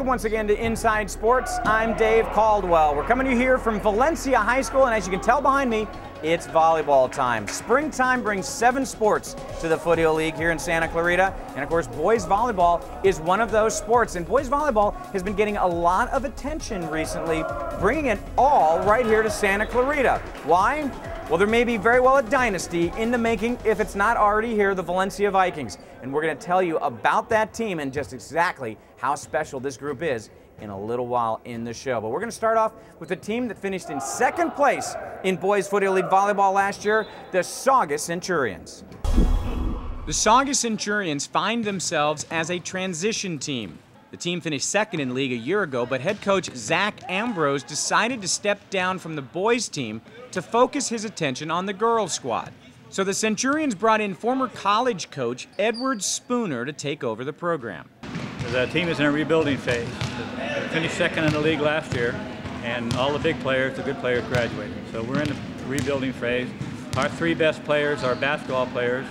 Welcome once again to Inside Sports. I'm Dave Caldwell. We're coming to you here from Valencia High School, and as you can tell behind me, it's volleyball time. Springtime brings 7 sports to the Foothill League here in Santa Clarita, and of course boys volleyball is one of those sports, and boys volleyball has been getting a lot of attention recently, bringing it all right here to Santa Clarita. Why? Well, there may be very well a dynasty in the making if it's not already here, the Valencia Vikings. And we're going to tell you about that team and just exactly how special this group is in a little while in the show. But we're going to start off with the team that finished in 2nd place in Boys Foothill League Volleyball last year, the Saugus Centurions. The Saugus Centurions find themselves as a transition team. The team finished 2nd in league a year ago, but head coach Zach Ambrose decided to step down from the boys team to focus his attention on the girls squad. So the Centurions brought in former college coach Edward Spooner to take over the program. The team is in a rebuilding phase. They finished 2nd in the league last year, and all the big players, the good players, graduated. So we're in the rebuilding phase. Our 3 best players are basketball players,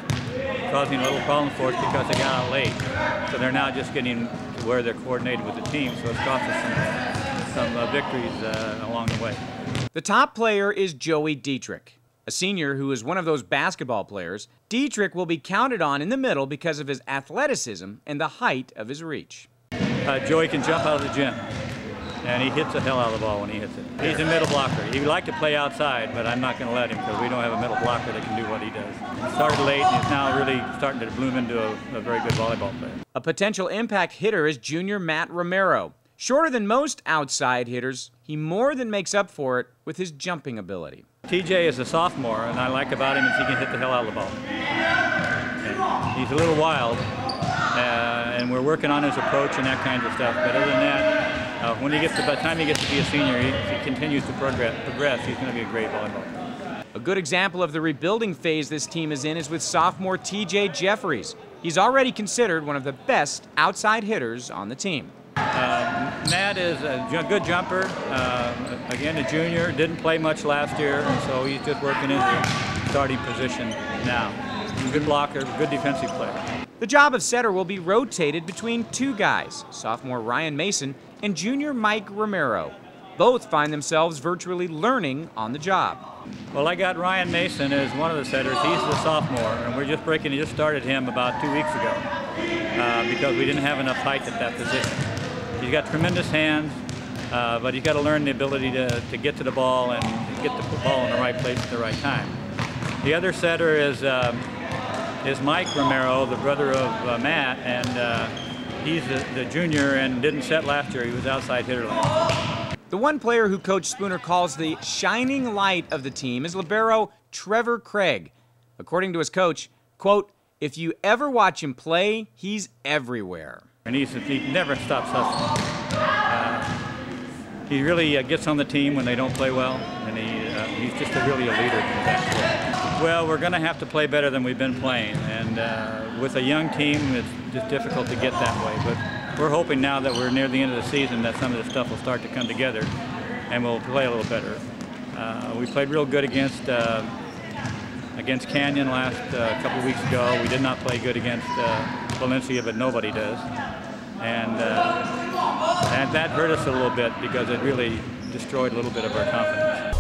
causing a little problem for us because they got out late. So they're now just getting to where they're coordinated with the team, so it's cost us some victories along the way. The top player is Joey Dietrich, a senior who is one of those basketball players. Dietrich will be counted on in the middle because of his athleticism and the height of his reach. Joey can jump out of the gym, and he hits the hell out of the ball when he hits it. He's a middle blocker. He would like to play outside, but I'm not going to let him because we don't have a middle blocker that can do what he does. He started late, and he's now really starting to bloom into a very good volleyball player. A potential impact hitter is junior Matt Romero. Shorter than most outside hitters, he more than makes up for it with his jumping ability. TJ is a sophomore, and I like about him is he can hit the hell out of the ball. And he's a little wild, and we're working on his approach and that kind of stuff. But other than that, when he gets by the time he gets to be a senior, if he continues to progress, he's going to be a great volleyball player. A good example of the rebuilding phase this team is in is with sophomore TJ Jeffries. He's already considered one of the best outside hitters on the team. Matt is a good jumper, again a junior, didn't play much last year, and so he's just working in the starting position now. He's a good blocker, good defensive player. The job of setter will be rotated between 2 guys, sophomore Ryan Mason and junior Mike Romero. Both find themselves virtually learning on the job. Well, I got Ryan Mason as one of the setters. He's the sophomore, and we're just started him about 2 weeks ago because we didn't have enough height at that position. He's got tremendous hands, but he's got to learn the ability to get to the ball and get the ball in the right place at the right time. The other setter is Mike Romero, the brother of Matt, and he's the junior and didn't set last year. He was outside hitter last year. The one player who Coach Spooner calls the shining light of the team is libero Trevor Craig. According to his coach, quote, "If you ever watch him play, he's everywhere." And he never stops hustling. He really gets on the team when they don't play well, and he's just really a leader in that way. Well, we're going to have to play better than we've been playing, and with a young team, it's just difficult to get that way. But we're hoping now that we're near the end of the season that some of the stuff will start to come together, and we'll play a little better. We played real good against Canyon last couple of weeks ago. We did not play good against Valencia, but nobody does. And that hurt us a little bit because it really destroyed a little bit of our confidence.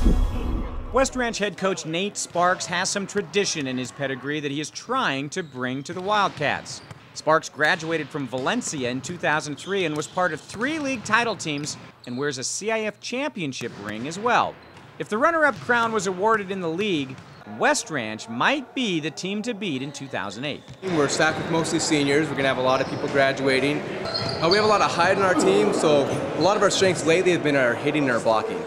West Ranch head coach Nate Sparks has some tradition in his pedigree that he is trying to bring to the Wildcats. Sparks graduated from Valencia in 2003 and was part of 3 league title teams and wears a CIF championship ring as well. If the runner-up crown was awarded in the league, West Ranch might be the team to beat in 2008. We're stacked with mostly seniors. We're going to have a lot of people graduating. We have a lot of height on our team, so a lot of our strengths lately have been our hitting and our blocking.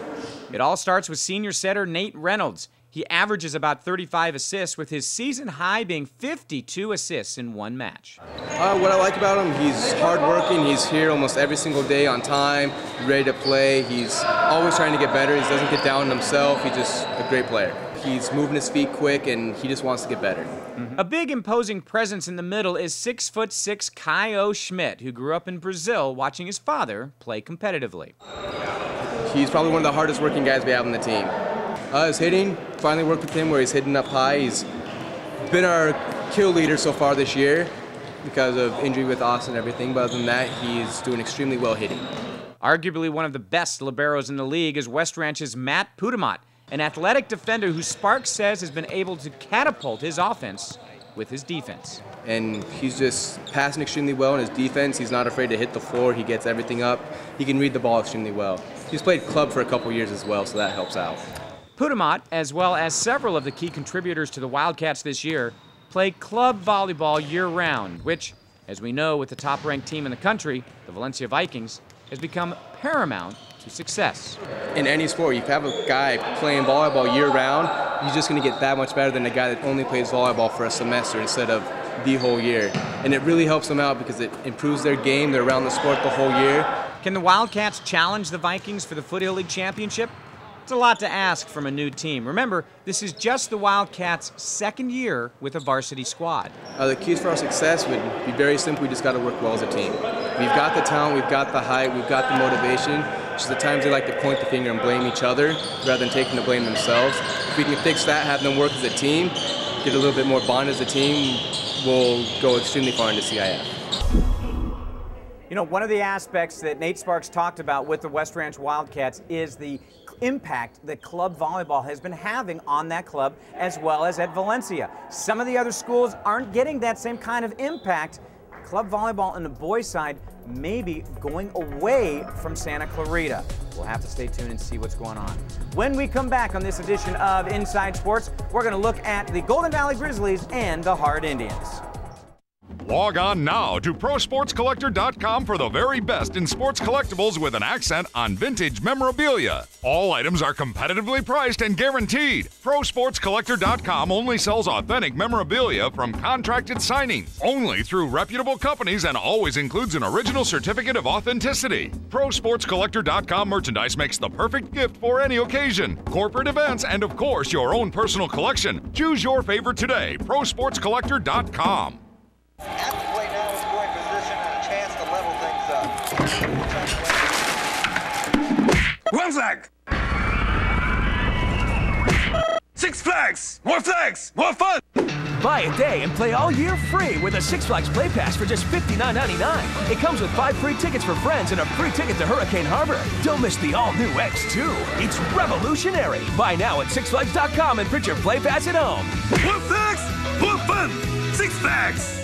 It all starts with senior setter Nate Reynolds. He averages about 35 assists, with his season high being 52 assists in 1 match. What I like about him, he's hardworking. He's here almost every single day on time, ready to play. He's always trying to get better. He doesn't get down on himself. He's just a great player. He's moving his feet quick, and he just wants to get better. A big imposing presence in the middle is 6'6" Caio Schmidt, who grew up in Brazil watching his father play competitively. He's probably one of the hardest working guys we have on the team. His hitting, finally worked with him where he's hitting up high. He's been our kill leader so far this year. because of injury with Austin and everything, but other than that, he's doing extremely well hitting. Arguably one of the best liberos in the league is West Ranch's Matt Pudamat, an athletic defender who Sparks says has been able to catapult his offense with his defense. And he's just passing extremely well in his defense. He's not afraid to hit the floor. He gets everything up. He can read the ball extremely well. He's played club for a couple years as well, so that helps out. Pudamat, as well as several of the key contributors to the Wildcats this year, play club volleyball year-round, which, as we know with the top-ranked team in the country, the Valencia Vikings, has become paramount to success. In any sport, you have a guy playing volleyball year-round, he's just going to get that much better than a guy that only plays volleyball for a semester instead of the whole year. And it really helps them out because it improves their game. They're around the sport the whole year. Can the Wildcats challenge the Vikings for the Foothill League Championship? It's a lot to ask from a new team. Remember, this is just the Wildcats' second year with a varsity squad. The keys for our success would be very simple. We just got to work well as a team. We've got the talent, we've got the height, we've got the motivation. Just at times they like to point the finger and blame each other rather than taking the blame themselves. If we can fix that, have them work as a team, get a little bit more bond as a team, we'll go extremely far into CIF. You know, one of the aspects that Nate Sparks talked about with the West Ranch Wildcats is the impact that club volleyball has been having on that club as well as at Valencia. Some of the other schools aren't getting that same kind of impact. Club volleyball on the boys' side may be going away from Santa Clarita. We'll have to stay tuned and see what's going on. When we come back on this edition of Inside Sports, we're going to look at the Golden Valley Grizzlies and the Hart Indians. Log on now to ProSportsCollector.com for the very best in sports collectibles with an accent on vintage memorabilia. All items are competitively priced and guaranteed. ProSportsCollector.com only sells authentic memorabilia from contracted signings, only through reputable companies, and always includes an original certificate of authenticity. ProSportsCollector.com merchandise makes the perfect gift for any occasion, corporate events, and of course your own personal collection. Choose your favorite today. ProSportsCollector.com. At the play now is scoring position and a chance to level things up. One flag! 6 flags! More flags! More fun! Buy a day and play all year free with a Six Flags Play Pass for just $59.99. It comes with 5 free tickets for friends and a free ticket to Hurricane Harbor. Don't miss the all-new X2. It's revolutionary. Buy now at SixFlags.com and print your Play Pass at home. More flags! More fun! 6 Flags!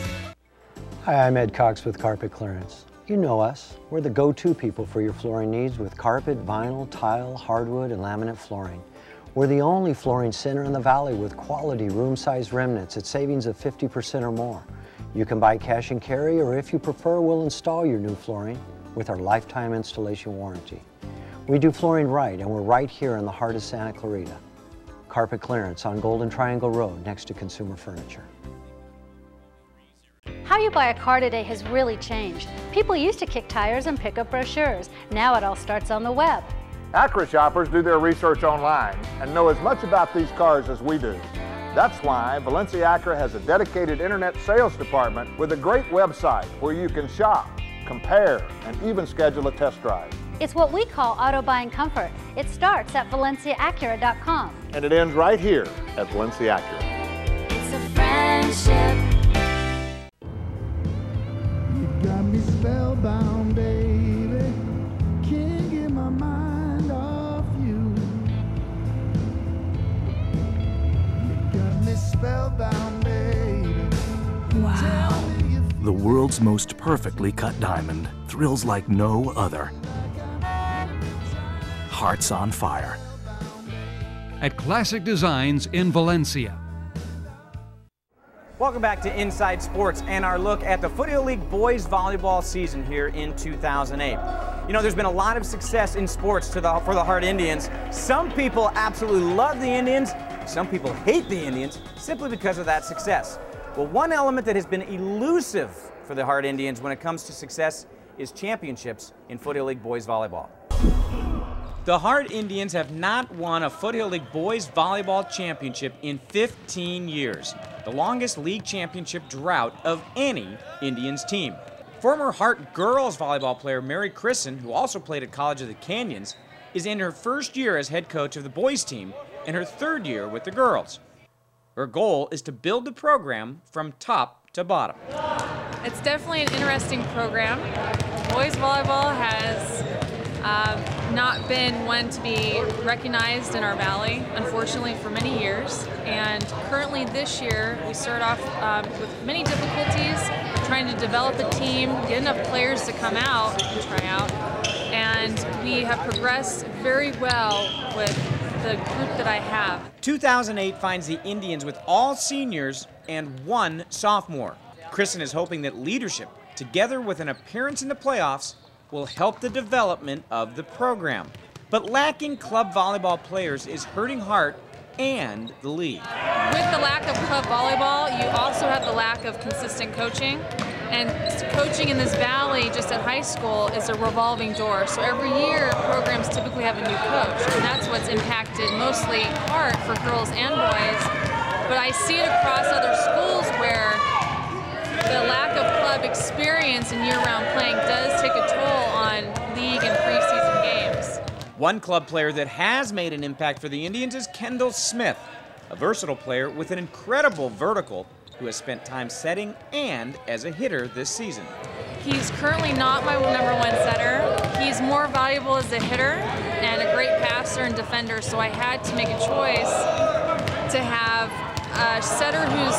Hi, I'm Ed Cox with Carpet Clearance. You know us. We're the go-to people for your flooring needs with carpet, vinyl, tile, hardwood, and laminate flooring. We're the only flooring center in the valley with quality room-size remnants at savings of 50% or more. You can buy cash and carry, or if you prefer, we'll install your new flooring with our lifetime installation warranty. We do flooring right, and we're right here in the heart of Santa Clarita. Carpet Clearance on Golden Triangle Road next to Consumer Furniture. How you buy a car today has really changed. People used to kick tires and pick up brochures. Now it all starts on the web. Acura shoppers do their research online and know as much about these cars as we do. That's why Valencia Acura has a dedicated internet sales department with a great website where you can shop, compare, and even schedule a test drive. It's what we call auto buying comfort. It starts at ValenciaAcura.com. And it ends right here at Valencia Acura. It's a friendship. Got me spellbound, baby. Can't get my mind off you. You got me spellbound, baby. Wow. The world's most perfectly cut diamond thrills like no other. Hearts on fire. At Classic Designs in Valencia. Welcome back to Inside Sports and our look at the Foothill League boys volleyball season here in 2008. You know, there's been a lot of success in sports for the Hart Indians. Some people absolutely love the Indians. Some people hate the Indians simply because of that success. Well, one element that has been elusive for the Hart Indians when it comes to success is championships in Foothill League boys volleyball. The Hart Indians have not won a Foothill League boys volleyball championship in 15 years, the longest league championship drought of any Indians team. Former Hart girls volleyball player Mary Crisson, who also played at College of the Canyons, is in her first year as head coach of the boys team and her third year with the girls. Her goal is to build the program from top to bottom. It's definitely an interesting program. Boys volleyball has not been one to be recognized in our valley, unfortunately, for many years. And currently this year, we started off with many difficulties, trying to develop a team, get enough players to come out and try out. And we have progressed very well with the group that I have. 2008 finds the Indians with all seniors and 1 sophomore. Kristen is hoping that leadership, together with an appearance in the playoffs, will help the development of the program. But lacking club volleyball players is hurting Hart and the league. With the lack of club volleyball, you also have the lack of consistent coaching. And coaching in this valley, just at high school, is a revolving door. So every year, programs typically have a new coach. And that's what's impacted mostly Hart for girls and boys. But I see it across other schools where the lack of club experience and year-round playing does take a toll on league and preseason games. One club player that has made an impact for the Indians is Kendall Smith, a versatile player with an incredible vertical who has spent time setting and as a hitter this season. He's currently not my #1 setter. He's more valuable as a hitter and a great passer and defender, so I had to make a choice to have a setter whose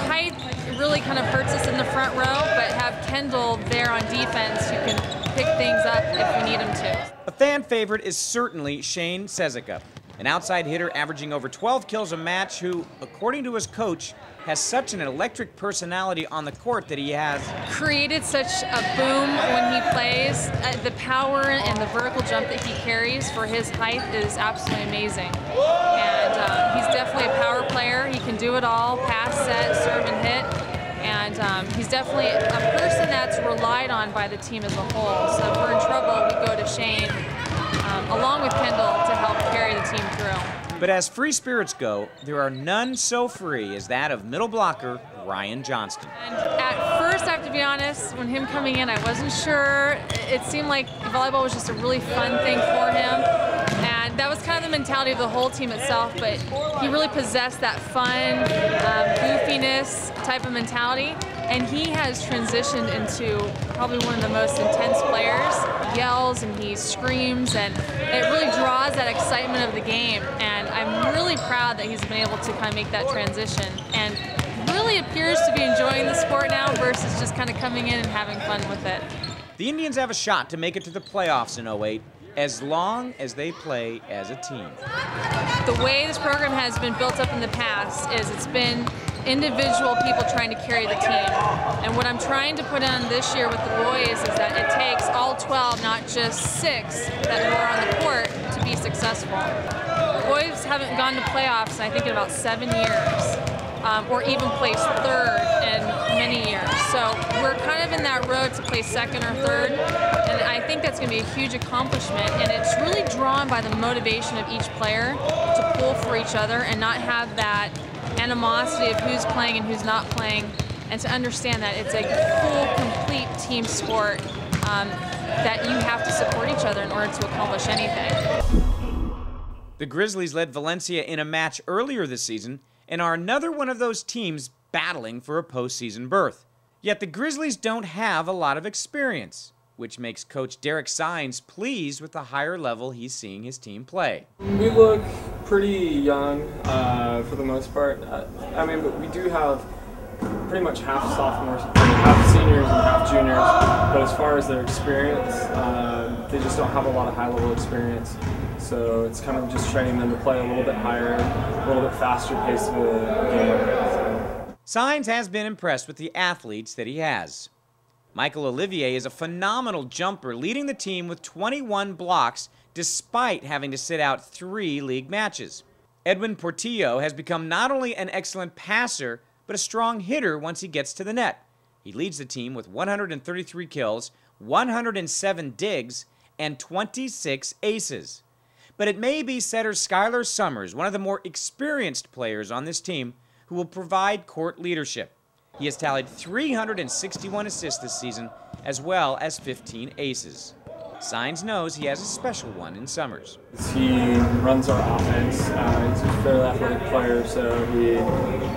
height really kind of hurts us in the front row, but have Kendall there on defense who can pick things up if we need him to. A fan favorite is certainly Shane Sezica, an outside hitter averaging over 12 kills a match who, according to his coach, has such an electric personality on the court that he has created such a boom when he plays. The power and the vertical jump that he carries for his height is absolutely amazing. And he's definitely a power player. He can do it all, pass, set, serve, and hit. And he's definitely a person that's relied on by the team as a whole. So if we're in trouble, we go to Shane, along with Kendall, to help carry the team through. But as free spirits go, there are none so free as that of middle blocker Ryan Johnston. And at first, I have to be honest, when him coming in, I wasn't sure. It seemed like volleyball was just a really fun thing for him. And that was kind of the mentality of the whole team itself, but he really possessed that fun, goofiness type of mentality. And he has transitioned into probably one of the most intense players. He yells and he screams, and it really draws that excitement of the game. And I'm really proud that he's been able to kind of make that transition and really appears to be enjoying the sport now versus just kind of coming in and having fun with it. The Indians have a shot to make it to the playoffs in 08 as long as they play as a team. The way this program has been built up in the past is it's been individual people trying to carry the team. And what I'm trying to put on this year with the boys is that it takes all 12, not just 6, that are on the court to be successful. Boys haven't gone to playoffs, I think, in about 7 years, or even placed 3rd in many years. So we're kind of in that road to play 2nd or 3rd, and I think that's going to be a huge accomplishment. And it's really drawn by the motivation of each player to pull for each other and not have that animosity of who's playing and who's not playing, and to understand that it's a full, complete team sport, that you have to support each other in order to accomplish anything. The Grizzlies led Valencia in a match earlier this season and are another one of those teams battling for a postseason berth. Yet the Grizzlies don't have a lot of experience, which makes Coach Derek Sines pleased with the higher level he's seeing his team play. We look pretty young for the most part. I mean, but we do have pretty much half sophomores, half seniors and half juniors. But as far as their experience, they just don't have a lot of high-level experience. So it's kind of just training them to play a little bit higher, a little bit faster pace of the game. Sines has been impressed with the athletes that he has. Michael Olivier is a phenomenal jumper, leading the team with 21 blocks despite having to sit out 3 league matches. Edwin Portillo has become not only an excellent passer, but a strong hitter once he gets to the net. He leads the team with 133 kills, 107 digs, and 26 aces. But it may be setter Skylar Summers, one of the more experienced players on this team, who will provide court leadership. He has tallied 361 assists this season, as well as 15 aces. Sines knows he has a special one in Summers. He runs our offense. He's a fairly athletic player, so he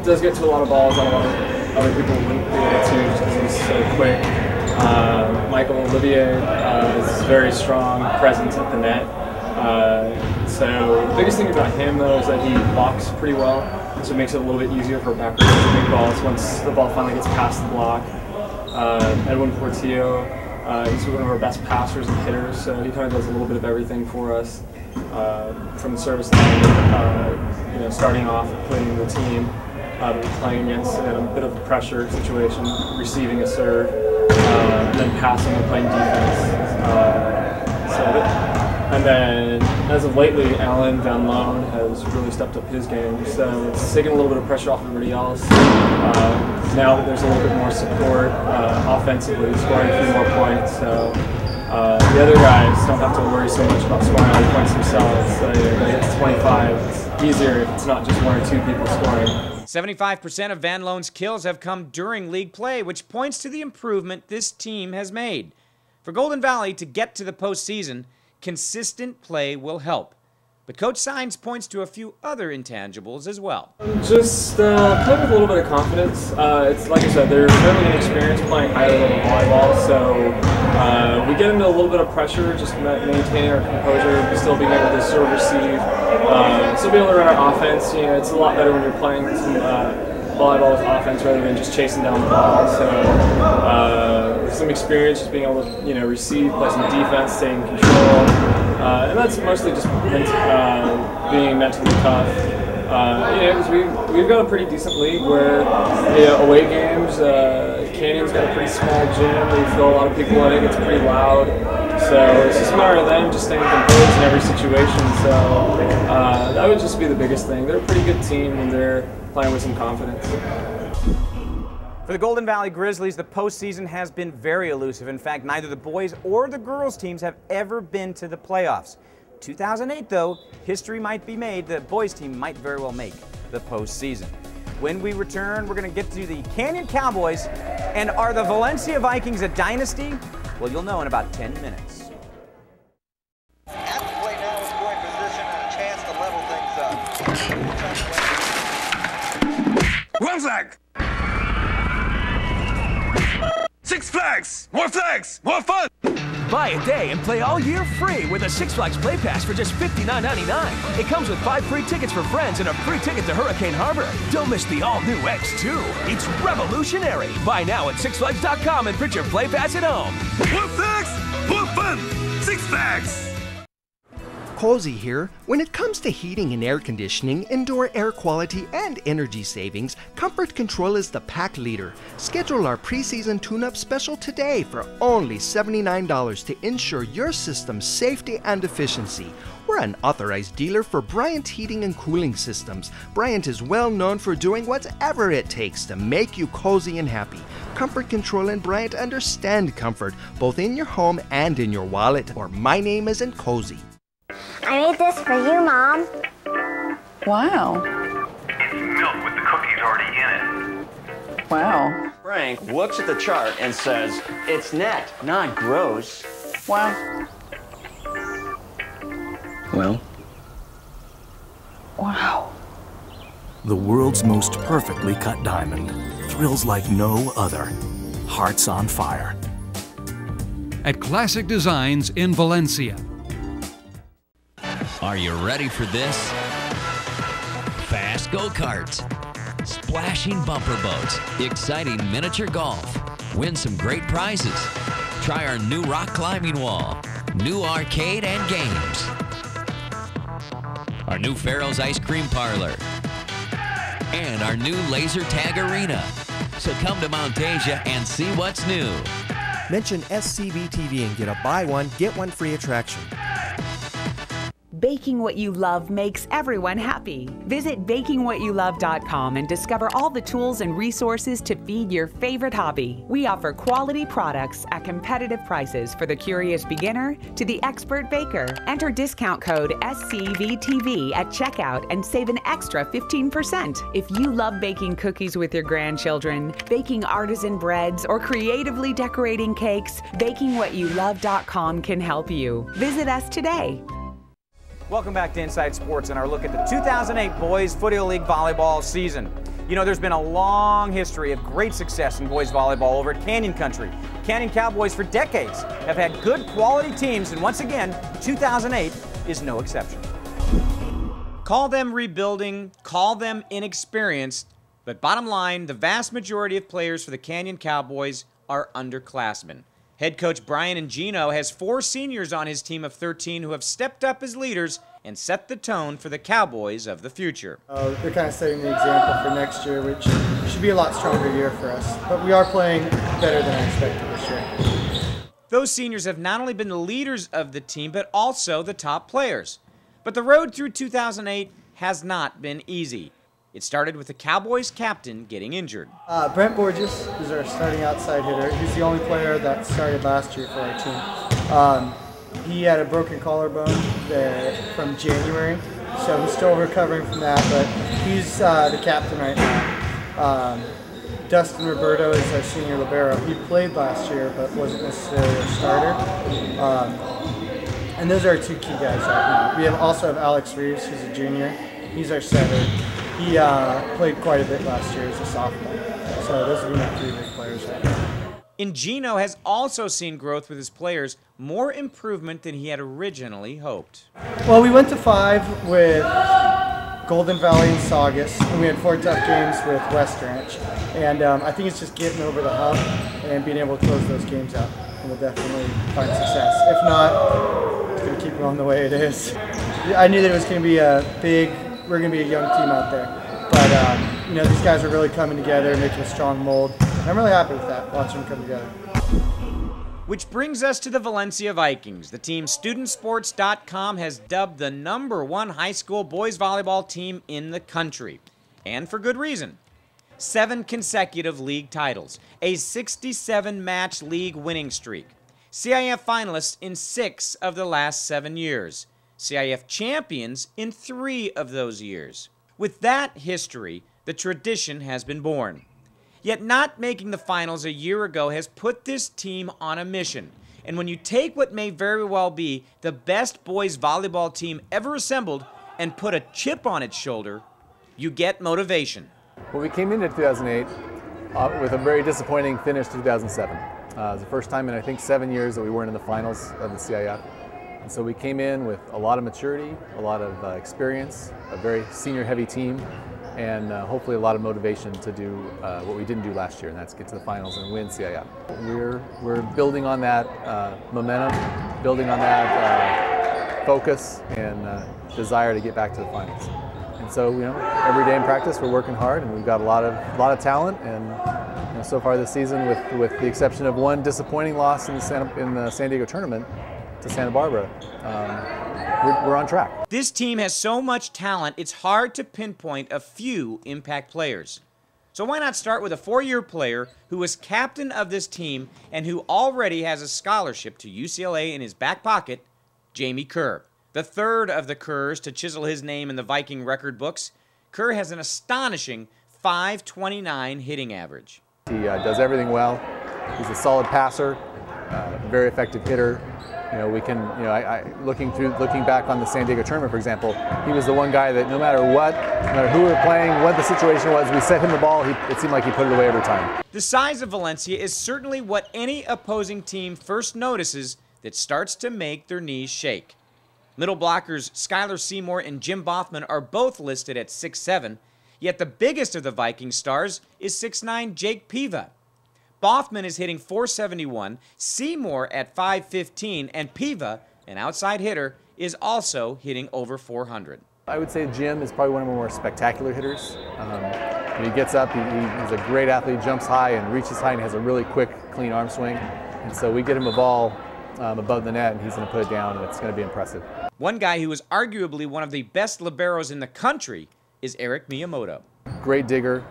does get to a lot of balls that a lot of other people wouldn't be able to, just because he's so quick. Michael Olivier is very strong presence at the net. So the biggest thing about him though is that he blocks pretty well, so it makes it a little bit easier for backwards big balls once the ball finally gets past the block. Edwin Portillo, he's one of our best passers and hitters, so he kind of does a little bit of everything for us from the service line, you know, starting off putting the team playing against in a bit of a pressure situation, receiving a serve, and then passing and playing defense. And then, as of lately, Alan Van Loon has really stepped up his game, so it's taken a little bit of pressure off everybody else. Now that there's a little bit more support offensively, scoring a few more points, so the other guys don't have to worry so much about scoring all the points themselves. So they get to 25, it's easier if it's not just one or two people scoring. 75% of Van Loon's kills have come during league play, which points to the improvement this team has made. For Golden Valley to get to the postseason, consistent play will help. But Coach Sines points to a few other intangibles as well. Just play with a little bit of confidence. It's like I said, they're fairly inexperienced playing higher level volleyball, so we get into a little bit of pressure, just maintaining our composure, still being able to serve, receive, still be able to run our offense. You know, it's a lot better when you're playing some volleyball with offense rather than just chasing down the ball. So with some experience, just being able to, you know, receive, play some defense, stay in control, and that's mostly just being mentally tough. You know, because we've got a pretty decent league where, you know, away games, Canyon's got a pretty small gym. We feel a lot of people in it. It's pretty loud. So it's just a matter of them just staying composed in every situation. So that would just be the biggest thing. They're a pretty good team and they're playing with some confidence. For the Golden Valley Grizzlies, the postseason has been very elusive. In fact, neither the boys or the girls teams have ever been to the playoffs. 2008, though, history might be made. The boys team might very well make the postseason. When we return, we're going to get to the Canyon Cowboys. And are the Valencia Vikings a dynasty? Well, you'll know in about 10 minutes. At the plate now with scoring position and a chance to level things up. One flag! 6 flags! More flags! More fun! Buy a day and play all year free with a Six Flags Play Pass for just $59.99. It comes with 5 free tickets for friends and a free ticket to Hurricane Harbor. Don't miss the all-new X2. It's revolutionary. Buy now at SixFlags.com and print your Play Pass at home. More flags! More fun! 6 flags! Cozy here. When it comes to heating and air conditioning, indoor air quality, and energy savings, Comfort Control is the pack leader. Schedule our preseason tune-up special today for only $79 to ensure your system's safety and efficiency. We're an authorized dealer for Bryant Heating and Cooling Systems. Bryant is well known for doing whatever it takes to make you cozy and happy. Comfort Control and Bryant understand comfort, both in your home and in your wallet, or my name isn't cozy. I made this for you, Mom. Wow. It's milk with the cookies already in it. Wow. Frank looks at the chart and says, it's net, not gross. Wow. Well? Wow. The world's most perfectly cut diamond. Thrills like no other. Hearts on fire. At Classic Designs in Valencia. Are you ready for this? Fast go-karts, splashing bumper boats, exciting miniature golf, win some great prizes, try our new rock climbing wall, new arcade and games, our new Farrell's Ice Cream Parlor, and our new laser tag arena. So come to Mount Asia and see what's new. Mention SCVTV and get a buy one, get one free attraction. Baking what you love makes everyone happy. Visit bakingwhatyoulove.com and discover all the tools and resources to feed your favorite hobby. We offer quality products at competitive prices for the curious beginner to the expert baker. Enter discount code SCVTV at checkout and save an extra 15%. If you love baking cookies with your grandchildren, baking artisan breads, or creatively decorating cakes, bakingwhatyoulove.com can help you. Visit us today. Welcome back to Inside Sports and our look at the 2008 Boys Foothill League Volleyball season. You know, there's been a long history of great success in boys volleyball over at Canyon Country. Canyon Cowboys for decades have had good quality teams, and once again, 2008 is no exception. Call them rebuilding, call them inexperienced, but bottom line, the vast majority of players for the Canyon Cowboys are underclassmen. Head coach Brian Ingino has 4 seniors on his team of 13 who have stepped up as leaders and set the tone for the Cowboys of the future. They're kind of setting the example for next year, which should be a lot stronger year for us. But we are playing better than I expected this year. Those seniors have not only been the leaders of the team, but also the top players. But the road through 2008 has not been easy. It started with the Cowboys captain getting injured. Brent Borges is our starting outside hitter. He's the only player that started last year for our team. He had a broken collarbone from January, so he's still recovering from that, but he's the captain right now. Dustin Roberto is our senior libero. He played last year, but wasn't necessarily a starter. And those are our 2 key guys right now. We also have Alex Reeves, who's a junior. He's our setter. He played quite a bit last year as a sophomore. So those would be my 3 big players right now. Ingino has also seen growth with his players, more improvement than he had originally hoped. Well, we went to 5 with Golden Valley and Saugus, and we had 4 tough games with West Ranch. And I think it's just getting over the hump and being able to close those games out, and we'll definitely find success. If not, it's going to keep going the way it is. I knew that it was going to be we're going to be a young team out there. But, you know, these guys are really coming together, making a strong mold. I'm really happy with that, watching them come together. Which brings us to the Valencia Vikings. The team studentsports.com has dubbed the #1 high school boys volleyball team in the country. And for good reason. 7 consecutive league titles, a 67-match league winning streak, CIF finalists in 6 of the last 7 years, CIF champions in 3 of those years. With that history, the tradition has been born. Yet not making the finals a year ago has put this team on a mission. And when you take what may very well be the best boys volleyball team ever assembled and put a chip on its shoulder, you get motivation. Well, we came into 2008 with a very disappointing finish to 2007. It was the first time in I think 7 years that we weren't in the finals of the CIF. And so we came in with a lot of maturity, a lot of experience, a very senior-heavy team, and hopefully a lot of motivation to do what we didn't do last year, and that's get to the finals and win CIF. We're building on that momentum, building on that focus and desire to get back to the finals. And so, you know, every day in practice we're working hard, and we've got a lot of talent. And you know, so far this season, with the exception of 1 disappointing loss in the San Diego tournament to Santa Barbara, we're on track. This team has so much talent, it's hard to pinpoint a few impact players. So why not start with a 4-year player who was captain of this team and who already has a scholarship to UCLA in his back pocket, Jamie Kerr. The 3rd of the Kerrs to chisel his name in the Viking record books. Kerr has an astonishing .529 hitting average. He does everything well. He's a solid passer, very effective hitter. You know, we can, you know, looking back on the San Diego tournament, for example, he was the one guy that no matter who we were playing, what the situation was, we set him the ball, it seemed like he put it away every time. The size of Valencia is certainly what any opposing team first notices that starts to make their knees shake. Middle blockers Skylar Seymour and Jim Bothman are both listed at 6'7", yet the biggest of the Viking stars is 6'9" Jake Piva. Bothman is hitting .471, Seymour at .515, and Piva, an outside hitter, is also hitting over .400. I would say Jim is probably one of our more spectacular hitters. When he gets up, he's a great athlete, jumps high and reaches high and has a really quick, clean arm swing. And so we get him a ball above the net and he's going to put it down, and it's going to be impressive. One guy who is arguably one of the best liberos in the country is Eric Miyamoto. Great digger.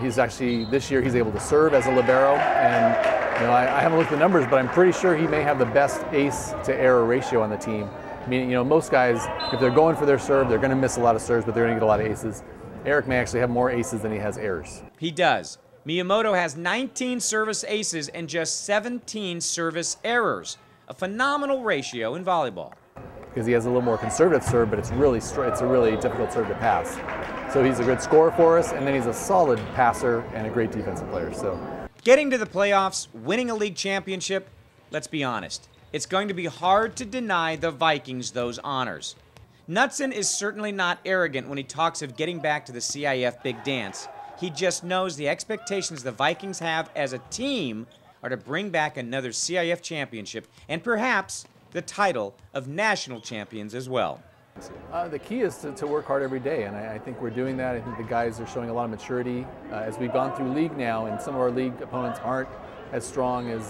He's actually, this year he's able to serve as a libero, and you know, I haven't looked at the numbers, but I'm pretty sure he may have the best ace to error ratio on the team. Meaning, you know, most guys, if they're going for their serve, they're going to miss a lot of serves, but they're going to get a lot of aces. Eric may actually have more aces than he has errors. He does. Miyamoto has 19 service aces and just 17 service errors, a phenomenal ratio in volleyball. Because he has a little more conservative serve, but it's a really difficult serve to pass. So he's a good scorer for us, and then he's a solid passer and a great defensive player. So, getting to the playoffs, winning a league championship, let's be honest, it's going to be hard to deny the Vikings those honors. Knutson is certainly not arrogant when he talks of getting back to the CIF Big Dance. He just knows the expectations the Vikings have as a team are to bring back another CIF championship and perhaps the title of national champions as well. The key is to work hard every day, and I think we're doing that. I think the guys are showing a lot of maturity as we've gone through league now, and some of our league opponents aren't as strong as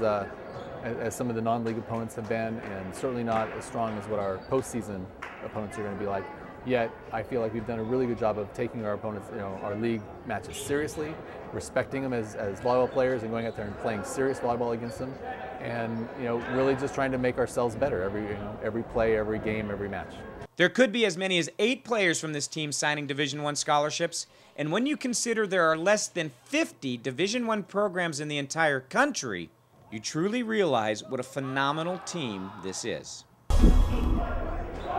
some of the non-league opponents have been, and certainly not as strong as what our postseason opponents are going to be like. Yet, I feel like we've done a really good job of taking our opponents, our league matches seriously, respecting them as volleyball players, and going out there and playing serious volleyball against them, and really just trying to make ourselves better every play, every game, every match. There could be as many as 8 players from this team signing Division I scholarships, and when you consider there are less than 50 Division I programs in the entire country, you truly realize what a phenomenal team this is.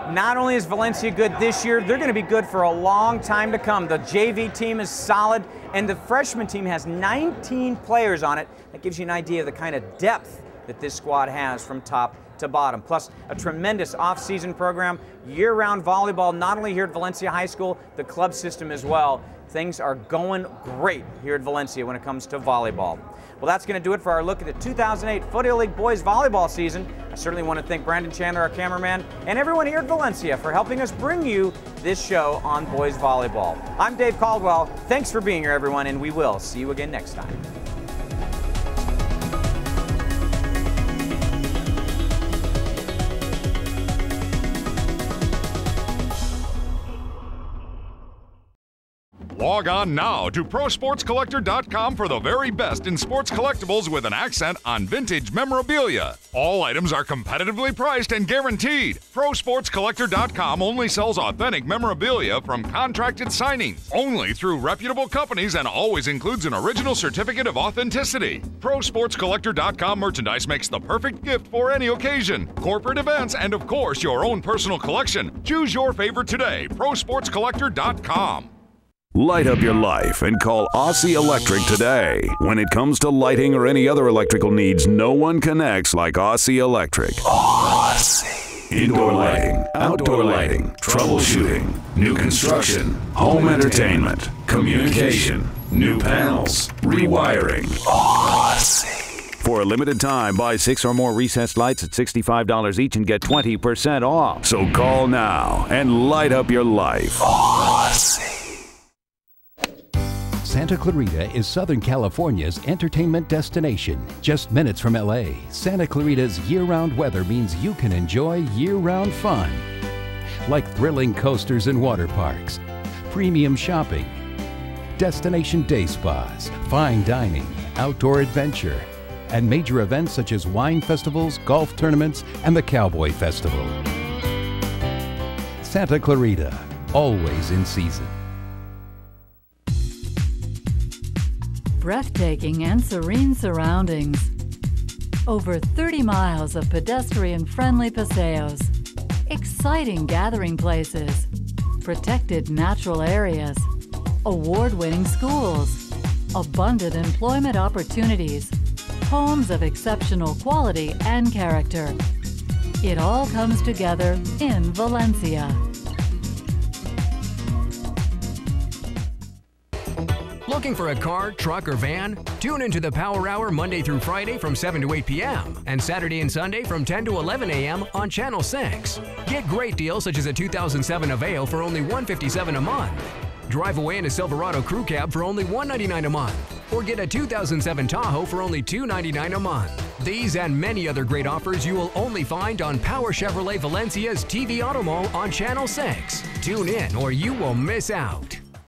Not only is Valencia good this year, they're going to be good for a long time to come. The JV team is solid, and the freshman team has 19 players on it. That gives you an idea of the kind of depth that this squad has from top to bottom. Plus, a tremendous off-season program, year-round volleyball, not only here at Valencia High School, the club system as well. Things are going great here at Valencia when it comes to volleyball. Well, that's going to do it for our look at the 2008 Foothill League boys volleyball season. I certainly want to thank Brandon Chandler, our cameraman, and everyone here at Valencia for helping us bring you this show on boys volleyball. I'm Dave Caldwell. Thanks for being here, everyone, and we will see you again next time. Log on now to ProSportsCollector.com for the very best in sports collectibles with an accent on vintage memorabilia. All items are competitively priced and guaranteed. ProSportsCollector.com only sells authentic memorabilia from contracted signings, only through reputable companies, and always includes an original certificate of authenticity. ProSportsCollector.com merchandise makes the perfect gift for any occasion, corporate events, and of course your own personal collection. Choose your favorite today. ProSportsCollector.com. Light up your life and call Aussie Electric today. When it comes to lighting or any other electrical needs, no one connects like Aussie Electric. Aussie. Indoor lighting, outdoor lighting, troubleshooting, new construction, home entertainment, communication, new panels, rewiring. Aussie. For a limited time, buy 6 or more recessed lights at $65 each and get 20% off. So call now and light up your life. Aussie. Santa Clarita is Southern California's entertainment destination. Just minutes from LA, Santa Clarita's year-round weather means you can enjoy year-round fun. Like thrilling coasters and water parks, premium shopping, destination day spas, fine dining, outdoor adventure, and major events such as wine festivals, golf tournaments, and the Cowboy Festival. Santa Clarita, always in season. Breathtaking and serene surroundings. Over 30 miles of pedestrian-friendly paseos. Exciting gathering places. Protected natural areas. Award-winning schools. Abundant employment opportunities. Homes of exceptional quality and character. It all comes together in Valencia. Looking for a car, truck, or van? Tune into the Power Hour Monday through Friday from 7 to 8 p.m. and Saturday and Sunday from 10 to 11 a.m. on Channel 6. Get great deals such as a 2007 Aveo for only $157 a month. Drive away in a Silverado Crew Cab for only $199 a month. Or get a 2007 Tahoe for only $299 a month. These and many other great offers you will only find on Power Chevrolet Valencia's TV Auto Mall on Channel 6. Tune in or you will miss out.